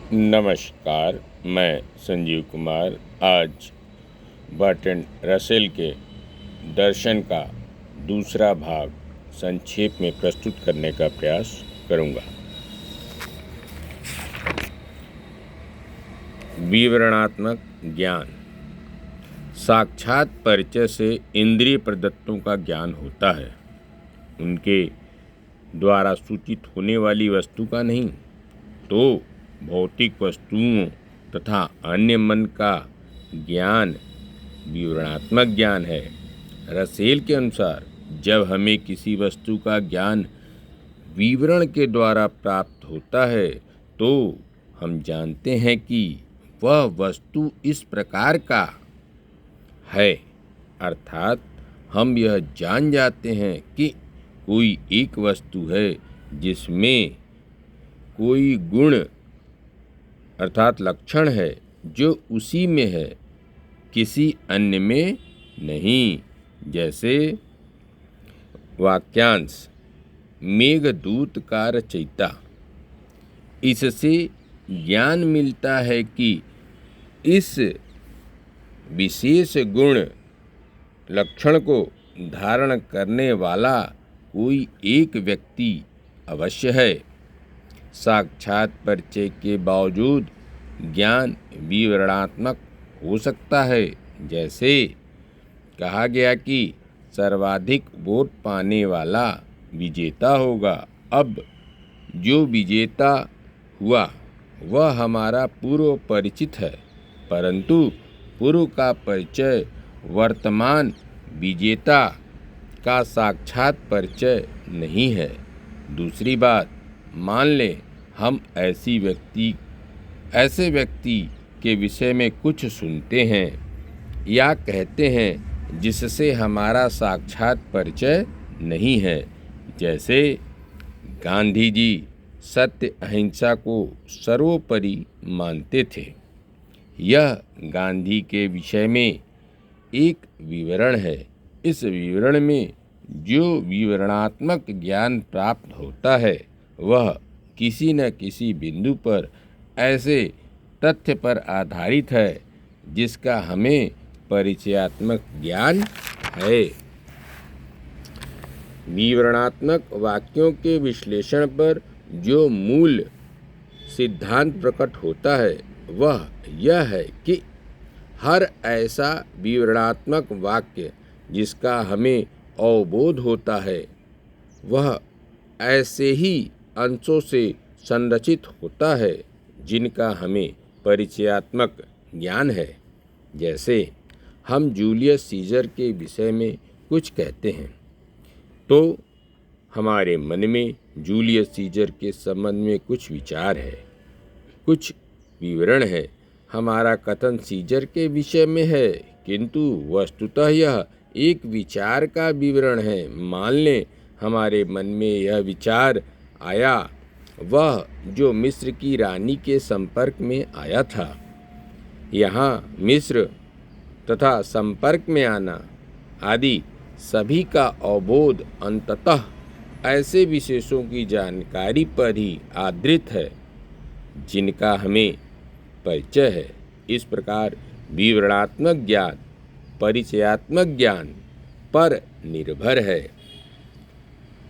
नमस्कार, मैं संजीव कुमार आज बर्ट्रैंड रसेल के दर्शन का दूसरा भाग संक्षेप में प्रस्तुत करने का प्रयास करूंगा। विवरणात्मक ज्ञान साक्षात परिचय से इंद्रिय प्रदत्तों का ज्ञान होता है, उनके द्वारा सूचित होने वाली वस्तु का नहीं। तो भौतिक वस्तुओं तथा अन्य मन का ज्ञान विवरणात्मक ज्ञान है। रसेल के अनुसार जब हमें किसी वस्तु का ज्ञान विवरण के द्वारा प्राप्त होता है तो हम जानते हैं कि वह वस्तु इस प्रकार का है, अर्थात हम यह जान जाते हैं कि कोई एक वस्तु है जिसमें कोई गुण अर्थात लक्षण है जो उसी में है, किसी अन्य में नहीं। जैसे वाक्यांश मेघदूत का रचयिता। इससे ज्ञान मिलता है कि इस विशेष गुण लक्षण को धारण करने वाला कोई एक व्यक्ति अवश्य है। साक्षात परिचय के बावजूद ज्ञान विवरणात्मक हो सकता है। जैसे कहा गया कि सर्वाधिक वोट पाने वाला विजेता होगा। अब जो विजेता हुआ वह हमारा पूर्व परिचित है, परंतु पूर्व का परिचय वर्तमान विजेता का साक्षात परिचय नहीं है। दूसरी बात, मान लें हम ऐसे व्यक्ति के विषय में कुछ सुनते हैं या कहते हैं जिससे हमारा साक्षात परिचय नहीं है। जैसे गांधी जी सत्य अहिंसा को सर्वोपरि मानते थे। यह गांधी के विषय में एक विवरण है। इस विवरण में जो विवरणात्मक ज्ञान प्राप्त होता है वह किसी न किसी बिंदु पर ऐसे तथ्य पर आधारित है जिसका हमें परिचयात्मक ज्ञान है। विवरणात्मक वाक्यों के विश्लेषण पर जो मूल सिद्धांत प्रकट होता है वह यह है कि हर ऐसा विवरणात्मक वाक्य जिसका हमें अवबोध होता है वह ऐसे ही अंशों से संरचित होता है जिनका हमें परिचयात्मक ज्ञान है। जैसे हम जूलियस सीजर के विषय में कुछ कहते हैं तो हमारे मन में जूलियस सीजर के संबंध में कुछ विचार है, कुछ विवरण है। हमारा कथन सीजर के विषय में है, किंतु वस्तुतः यह एक विचार का विवरण है। मान लें हमारे मन में यह विचार आया, वह जो मिस्र की रानी के संपर्क में आया था। यहाँ मिस्र तथा संपर्क में आना आदि सभी का अवबोध अंततः ऐसे विशेषों की जानकारी पर ही आधारित है जिनका हमें परिचय है। इस प्रकार विवरणात्मक ज्ञान परिचयात्मक ज्ञान पर निर्भर है।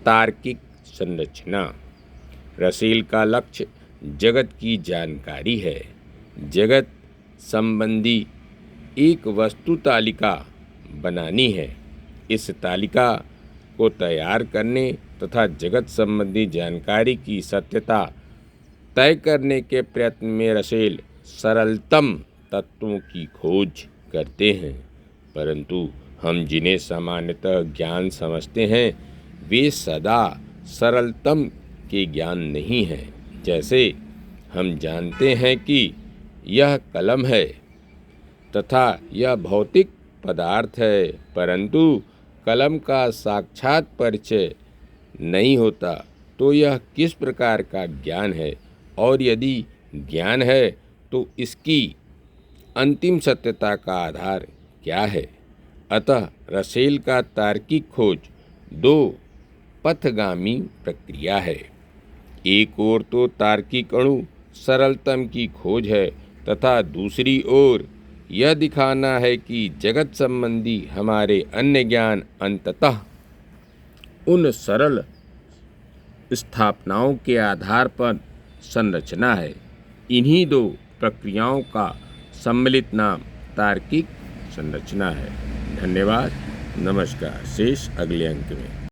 तार्किक संरचना। रसेल का लक्ष्य जगत की जानकारी है। जगत संबंधी एक वस्तु तालिका बनानी है। इस तालिका को तैयार करने तथा जगत संबंधी जानकारी की सत्यता तय करने के प्रयत्न में रसेल सरलतम तत्वों की खोज करते हैं, परंतु हम जिन्हें सामान्यतः ज्ञान समझते हैं वे सदा सरलतम के ज्ञान नहीं हैं। जैसे हम जानते हैं कि यह कलम है तथा यह भौतिक पदार्थ है, परंतु कलम का साक्षात परिचय नहीं होता तो यह किस प्रकार का ज्ञान है, और यदि ज्ञान है तो इसकी अंतिम सत्यता का आधार क्या है। अतः रसेल का तार्किक खोज दो पथगामी प्रक्रिया है। एक ओर तो तार्किक अणु सरलतम की खोज है तथा दूसरी ओर यह दिखाना है कि जगत संबंधी हमारे अन्य ज्ञान अंततः उन सरल स्थापनाओं के आधार पर संरचना है। इन्हीं दो प्रक्रियाओं का सम्मिलित नाम तार्किक संरचना है। धन्यवाद। नमस्कार। शेष अगले अंक में।